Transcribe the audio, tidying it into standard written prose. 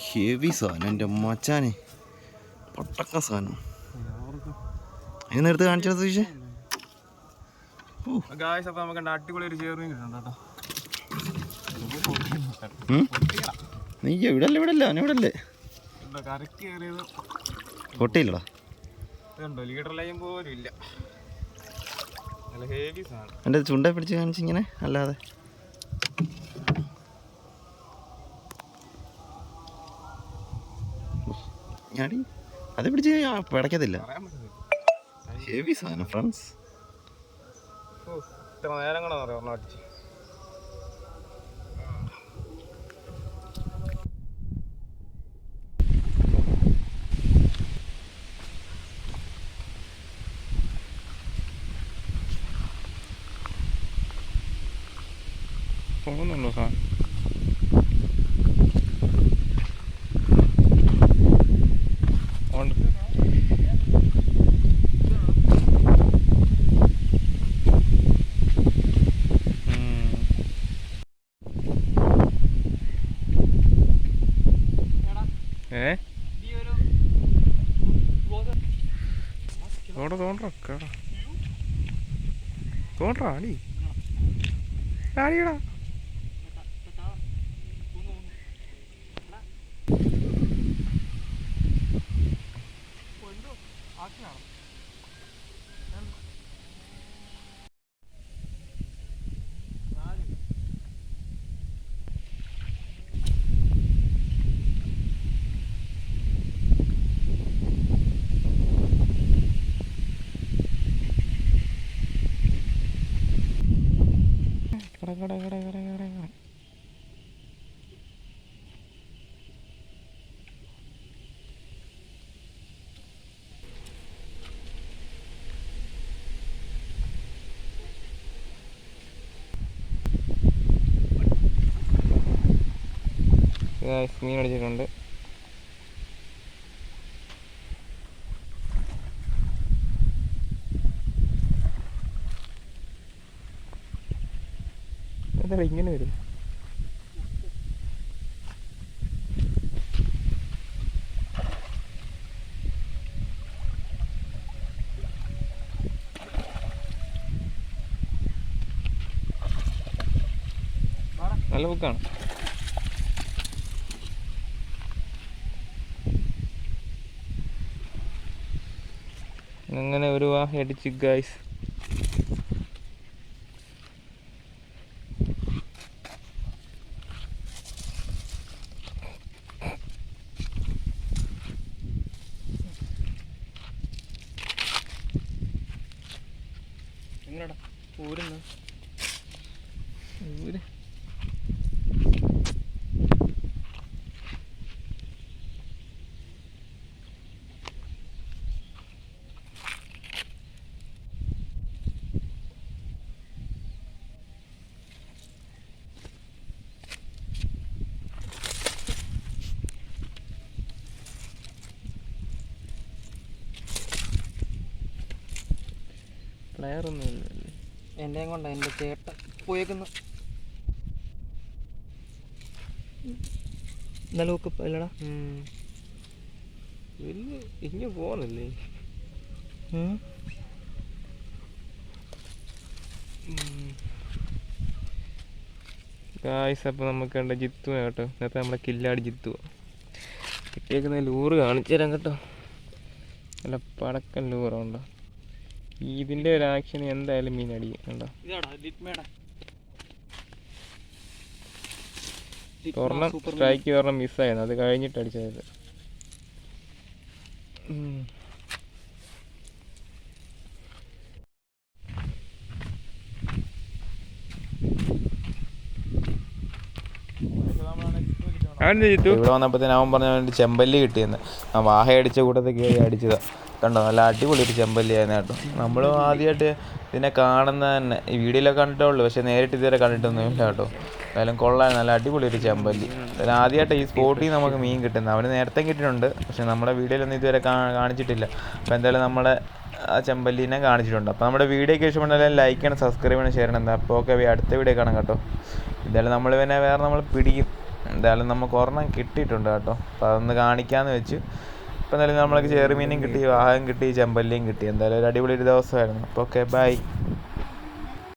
Heavy സാധനം എൻ്റെ മച്ചാനെ, പൊട്ടക്ക സാധനം. അതിനെടുത്ത് കാണിച്ചത് ചോദിച്ചേ. അപ്പോൾ നമുക്ക് അടിപൊളി ഒരു ചേർന്ന് കിട്ടുന്നുണ്ട് കേട്ടോ. നീ ഇവിടല്ലേ അവനെവിടല്ലേ കരക്ക് കയറിയത് പൊട്ടിയില്ലടാ. ഇതുണ്ടോ, ലീഡർ ലൈൻ പോലും ഇല്ല. നല്ല ഹെവി സാധനം. എൻ്റെ ചുണ്ട പിടിച്ച് കാണിച്ചിങ്ങനെ അല്ലാതെ. ഞാടി അത് പിടിച്ച് പിടയ്ക്കത്തില്ല. ഹെവി സാധനം ഫ്രണ്ട്സ്. ഇത്ര നേരം കൂടെ പറയാം ഒരെണ്ണം അടിച്ച്. പോകുന്നുണ്ടോ സാധനം? തോണ്ടാ അടി ആടിയടാ. മീൻ അടിച്ചിട്ടുണ്ട്. എന്താ ഇങ്ങനെ വരും? നല്ല ബുക്കാണ്. അങ്ങനെ ഒരു വാഹ അടിച്ച് ഗൈസ്. എങ്ങനെടാ ഊരുന്ന ഊര്? പ്ലെയറൊന്നുമില്ലല്ലേ? എൻ്റെയും കൊണ്ടാ എൻ്റെ ചേട്ടൻ പോയേക്കുന്നു. ഇന്നലെ ഒക്കെ അല്ലടാ വലിയ ഇങ്ങനെ പോകണല്ലേ. ഗായ്സ്, അപ്പോൾ നമുക്ക് കണ്ട ജിത്തു കേട്ടോ. ഇന്നത്തെ നമ്മളെ കില്ലാടി ജിത്തു കിട്ടിയേക്കുന്ന ലൂറ് കാണിച്ചു തരാം കേട്ടോ. നല്ല പടക്കൻ ലൂറുണ്ടോ. ഇതിൻ്റെ ഒരു ആക്ഷൻ എന്തായാലും മീൻ അടിക്കും കണ്ടോ. ഒരെണ്ണം സ്ട്രൈക്ക് ഒരെണ്ണം മിസ്സായിരുന്നു, അത് കഴിഞ്ഞിട്ട് അടിച്ചത്. ഇവിടെ വന്നപ്പോഴത്തേന് അവൻ പറഞ്ഞ വേണ്ടി ചെമ്പല്ലി കിട്ടിയെന്ന്. ആ വാഹ അടിച്ച കൂട്ടത്തിൽ കയറി അടിച്ചതാണ് കണ്ടോ. നല്ല അടിപൊളി ഒരു ചെമ്പല്ലി ആയിരുന്നു കേട്ടോ. നമ്മൾ ആദ്യമായിട്ട് ഇതിനെ കാണുന്ന തന്നെ, ഈ വീഡിയോയിലൊക്കെ കണ്ടിട്ടേ ഉള്ളൂ, പക്ഷേ നേരിട്ട് ഇതുവരെ കണ്ടിട്ടൊന്നും ഇല്ല കേട്ടോ. എന്തായാലും കൊള്ളാൻ നല്ല അടിപൊളി ഒരു ചെമ്പല്ലി. അതിൽ ആദ്യമായിട്ട് ഈ സ്പോട്ടിൽ നമുക്ക് മീൻ കിട്ടുന്നത്. അവന് നേരത്തെ കിട്ടിയിട്ടുണ്ട്, പക്ഷേ നമ്മുടെ വീഡിയോയിലൊന്നും ഇതുവരെ കാണിച്ചിട്ടില്ല. അപ്പോൾ എന്തായാലും നമ്മുടെ ആ ചെമ്പല്ലീനെ കാണിച്ചിട്ടുണ്ട്. അപ്പോൾ നമ്മുടെ വീഡിയോയ്ക്ക് ഇഷ്ടപ്പെട്ടെല്ലാം ലൈക്ക് ചെയ്യണം, സബ്സ്ക്രൈബ് ചെയ്യണം, ഷെയർ ചെയ്യണം. അപ്പോൾ ഓക്കെ, അടുത്ത വീഡിയോ കാണാം കേട്ടോ. എന്തായാലും നമ്മൾ പിന്നെ വേറെ നമ്മൾ പിടിക്കും. എന്തായാലും നമുക്ക് ഒരെണ്ണം കിട്ടിയിട്ടുണ്ട് കേട്ടോ. അപ്പോൾ അതൊന്ന് കാണിക്കാമെന്ന് വെച്ചു. ഇപ്പോൾ എന്തായാലും നമ്മൾക്ക് ചെറുമീനും കിട്ടി, വാഹകം കിട്ടി, ചെമ്പല്ലിയും കിട്ടി. എന്തായാലും ഒരു അടിപൊളി ഒരു ദിവസമായിരുന്നു. അപ്പോൾ ഓക്കെ, ബൈ.